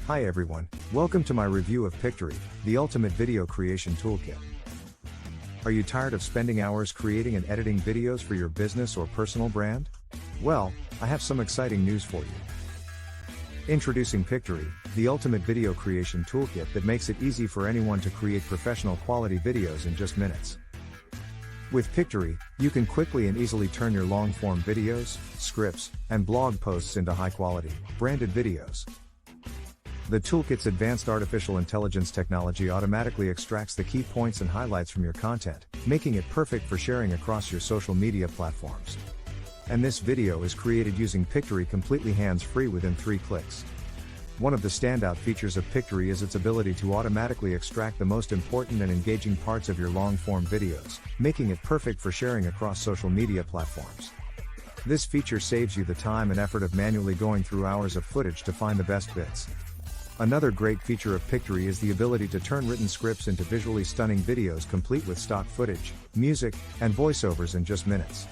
Hi everyone, welcome to my review of Pictory, the ultimate video creation toolkit. Are you tired of spending hours creating and editing videos for your business or personal brand? Well, I have some exciting news for you. Introducing Pictory, the ultimate video creation toolkit that makes it easy for anyone to create professional quality videos in just minutes. With Pictory, you can quickly and easily turn your long-form videos, scripts, and blog posts into high-quality, branded videos. The toolkit's advanced artificial intelligence technology automatically extracts the key points and highlights from your content, making it perfect for sharing across your social media platforms. And this video is created using Pictory completely hands-free within 3 clicks. One of the standout features of Pictory is its ability to automatically extract the most important and engaging parts of your long-form videos, making it perfect for sharing across social media platforms. This feature saves you the time and effort of manually going through hours of footage to find the best bits. Another great feature of Pictory is the ability to turn written scripts into visually stunning videos complete with stock footage, music, and voiceovers in just minutes.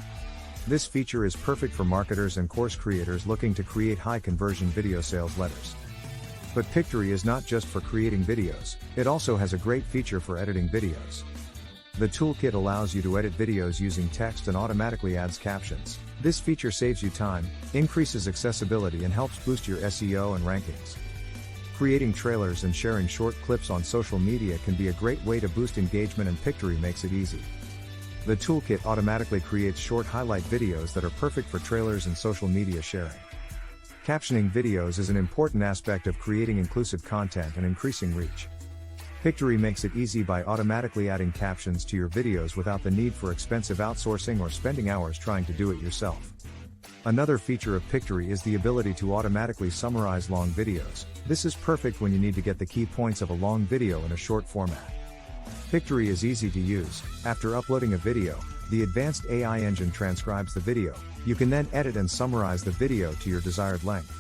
This feature is perfect for marketers and course creators looking to create high-conversion video sales letters. But Pictory is not just for creating videos, it also has a great feature for editing videos. The toolkit allows you to edit videos using text and automatically adds captions. This feature saves you time, increases accessibility, and helps boost your SEO and rankings. Creating trailers and sharing short clips on social media can be a great way to boost engagement, and Pictory makes it easy. The toolkit automatically creates short highlight videos that are perfect for trailers and social media sharing. Captioning videos is an important aspect of creating inclusive content and increasing reach. Pictory makes it easy by automatically adding captions to your videos without the need for expensive outsourcing or spending hours trying to do it yourself. Another feature of Pictory is the ability to automatically summarize long videos. This is perfect when you need to get the key points of a long video in a short format. Pictory is easy to use. After uploading a video, the advanced AI engine transcribes the video. You can then edit and summarize the video to your desired length.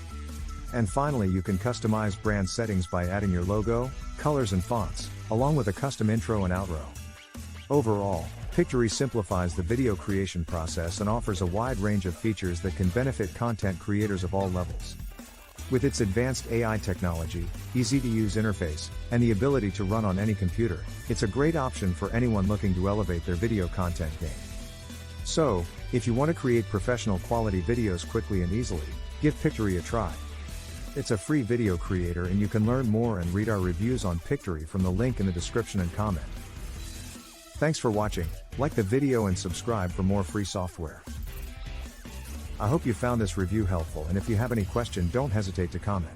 And finally, you can customize brand settings by adding your logo, colors, and fonts, along with a custom intro and outro. Overall, Pictory simplifies the video creation process and offers a wide range of features that can benefit content creators of all levels. With its advanced AI technology, easy-to-use interface, and the ability to run on any computer, it's a great option for anyone looking to elevate their video content game. So, if you want to create professional quality videos quickly and easily, give Pictory a try. It's a free video creator, and you can learn more and read our reviews on Pictory from the link in the description and comment. Thanks for watching. Like the video and subscribe for more free software. I hope you found this review helpful, and if you have any question, don't hesitate to comment.